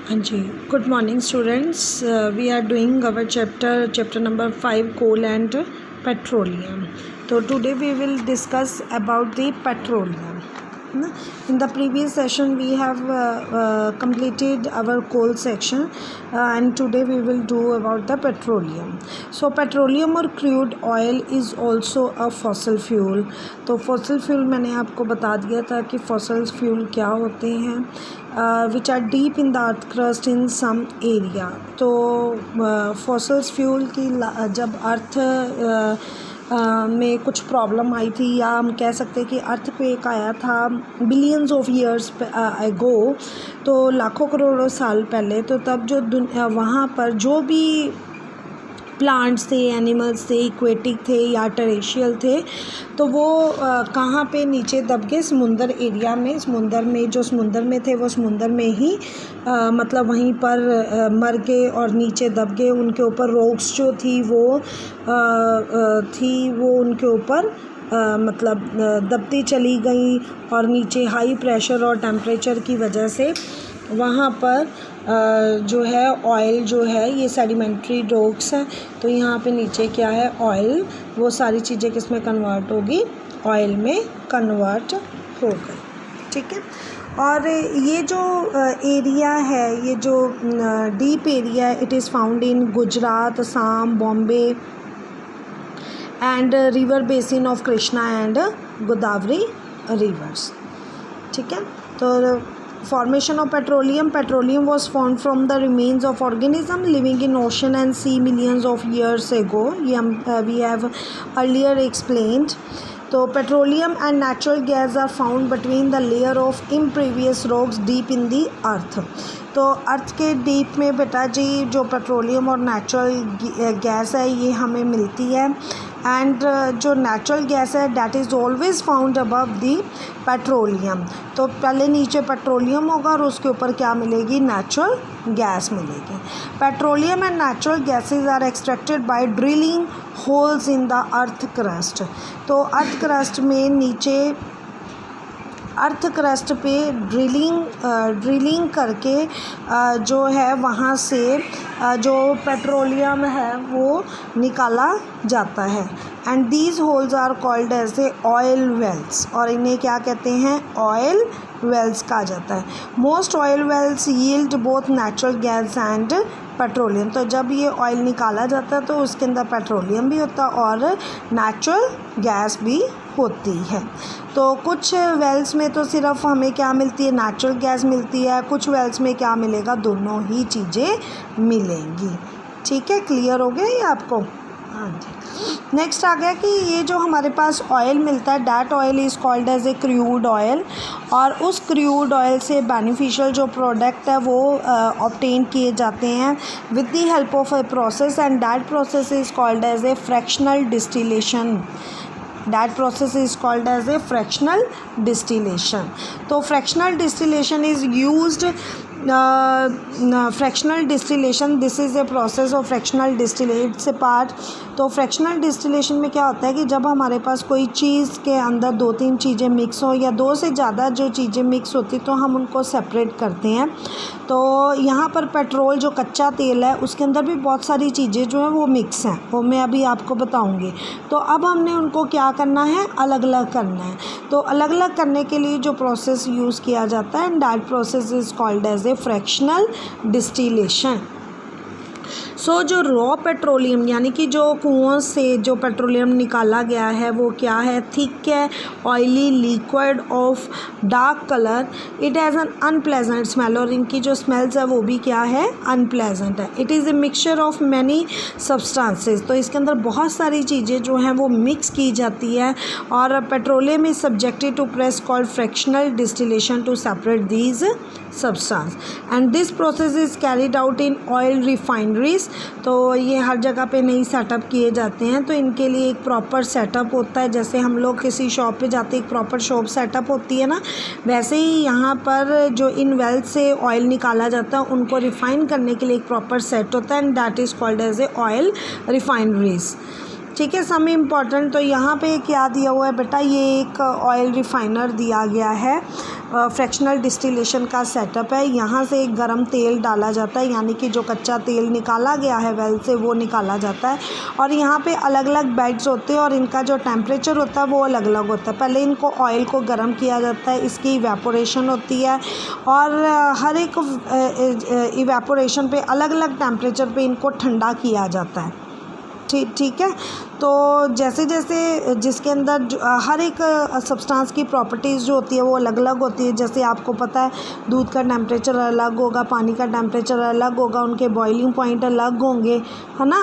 हाँ जी, good morning students. We are doing our chapter number 5, coal and petroleum. So today we will discuss about the petroleum. In the previous session we have completed our coal section and today we will do about the petroleum. So petroleum or crude oil is also a fossil fuel. तो fossil fuel मैंने आपको बता दिया था कि fossil fuel क्या होते हैं, which are deep in the earth crust in some area. तो fossil fuel की जब अर्थ में कुछ प्रॉब्लम आई थी, या हम कह सकते हैं कि अर्थक्वेक आया था बिलियंस ऑफ ईयर्स अगो, तो लाखों करोड़ों साल पहले, तो तब जो वहाँ पर जो भी प्लांट्स थे, एनिमल्स थे, इक्वेटिक थे या टेरेशियल थे, तो वो कहाँ पे नीचे दब गए, समुंदर एरिया में, समुंदर में जो समुंदर में थे वो समुंदर में ही मतलब वहीं पर मर गए और नीचे दब गए। उनके ऊपर रॉक्स जो थी वो उनके ऊपर मतलब दबती चली गई और नीचे हाई प्रेशर और टेम्परेचर की वजह से वहाँ पर जो है ऑयल जो है, ये सेडिमेंट्री रॉक्स हैं, तो यहाँ पे नीचे क्या है, ऑयल, वो सारी चीज़ें किस में कन्वर्ट होगी, ऑयल में कन्वर्ट हो गई। ठीक है। और ये जो एरिया है, ये जो डीप एरिया है, it is found in Gujarat, Assam, Bombay and river basin of Krishna and Godavari reverse. ठीक है। तो formation of petroleum was formed from the remains of organism living in ocean and sea millions of years ago. We have earlier explained. तो petroleum and natural gas are found between the layer of impervious rocks deep in the earth. तो अर्थ के deep में बेटा जी जो petroleum और natural gas है ये हमें मिलती है, एंड जो नेचुरल गैस है that is always found above the petroleum. तो पहले नीचे पेट्रोलियम होगा और उसके ऊपर क्या मिलेगी, नेचुरल गैस मिलेगी। Petroleum and natural gases are extracted by drilling holes in the earth crust. तो अर्थ क्रस्ट में नीचे अर्थ क्रस्ट पे ड्रिलिंग करके जो है वहाँ से जो पेट्रोलियम है वो निकाला जाता है, and these holes are called as a oil wells, और इन्हें क्या कहते हैं, ऑयल वेल्स कहा जाता है। Most oil wells yield both natural gas and petroleum. तो जब ये ऑयल निकाला जाता है तो उसके अंदर पेट्रोलियम भी होता है और नेचुरल गैस भी होती है। तो कुछ वेल्स में तो सिर्फ हमें क्या मिलती है, नेचुरल गैस मिलती है, कुछ वेल्स में क्या मिलेगा, दोनों ही चीज़ें मिलेंगी। ठीक है, क्लियर हो गया ये आपको। हाँ जी। नेक्स्ट आ गया कि ये जो हमारे पास ऑयल मिलता है, that oil is called as a crude oil, और उस क्रूड ऑयल से बेनिफिशियल जो प्रोडक्ट है वो ऑब्टेन किए जाते हैं with the help of a process, and that process is called as a fractional distillation. That process is called as a fractional distillation. तो fractional distillation is used fractional distillation, this is a process of fractional distillation, it's a part। तो fractional distillation में क्या होता है कि जब हमारे पास कोई चीज़ के अंदर दो तीन चीज़ें मिक्स हो या दो से ज़्यादा जो चीज़ें मिक्स होती तो हम उनको सेपरेट करते हैं। तो यहाँ पर पेट्रोल जो कच्चा तेल है उसके अंदर भी बहुत सारी चीज़ें जो हैं वो मिक्स हैं, वो मैं अभी आपको बताऊँगी। तो अब हमने उनको क्या करना है, अलग अलग करना है। तो अलग अलग करने के लिए जो प्रोसेस यूज़ किया जाता है, and that process is called as a fractional distillation. So जो रॉ पेट्रोलियम यानी कि जो कुओं से जो पेट्रोलियम निकाला गया है वो क्या है, थिक है, oily liquid of dark colour, it has an unpleasant smell, और इनकी जो स्मेल्स है वो भी क्या है, अनप्लेजेंट है। It is a mixture of many substances. तो इसके अंदर बहुत सारी चीज़ें जो हैं वो मिक्स की जाती है, और petroleum is subjected to process called fractional distillation to separate these substance, and this process is carried out in oil refineries. तो ये हर जगह पे नहीं सेटअप किए जाते हैं, तो इनके लिए एक प्रॉपर सेटअप होता है। जैसे हम लोग किसी शॉप पे जाते एक प्रॉपर शॉप सेटअप होती है ना, वैसे ही यहाँ पर जो इन वेल से ऑयल निकाला जाता है उनको रिफ़ाइन करने के लिए एक प्रॉपर सेट होता है, and that is called as a oil refineries. ठीक है, सम इम्पॉर्टेंट। तो यहाँ पे क्या दिया हुआ है बेटा, ये एक ऑयल रिफाइनर दिया गया है फ्रैक्शनल डिस्टिलेशन का सेटअप है। यहाँ से गर्म तेल डाला जाता है, यानी कि जो कच्चा तेल निकाला गया है वेल से वो निकाला जाता है। और यहाँ पे अलग अलग बेड्स होते हैं और इनका जो टेम्परेचर होता है वो अलग अलग होता है। पहले इनको ऑयल को गर्म किया जाता है, इसकी इवेपोरेशन होती है और हर एक इवेपोरेशन पे अलग अलग टेम्परेचर पे इनको ठंडा किया जाता है। ठीक है। तो जैसे जैसे जिसके अंदर हर एक सब्सटेंस की प्रॉपर्टीज़ जो होती है वो अलग अलग होती है। जैसे आपको पता है दूध का टेम्परेचर अलग होगा, पानी का टेम्परेचर अलग होगा, उनके बॉइलिंग पॉइंट अलग होंगे, है ना।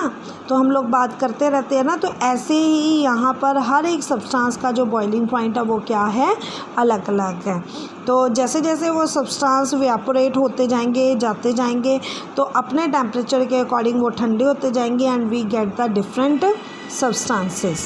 तो हम लोग बात करते रहते हैं ना, तो ऐसे ही यहाँ पर हर एक सब्सटेंस का जो बॉइलिंग पॉइंट है वो क्या है, अलग अलग है। तो जैसे जैसे वो सब्सटेंस वेपोरेट होते जाएंगे जाते जाएंगे तो अपने टेम्परेचर के अकॉर्डिंग वो ठंडे होते जाएंगे and we get the different substances।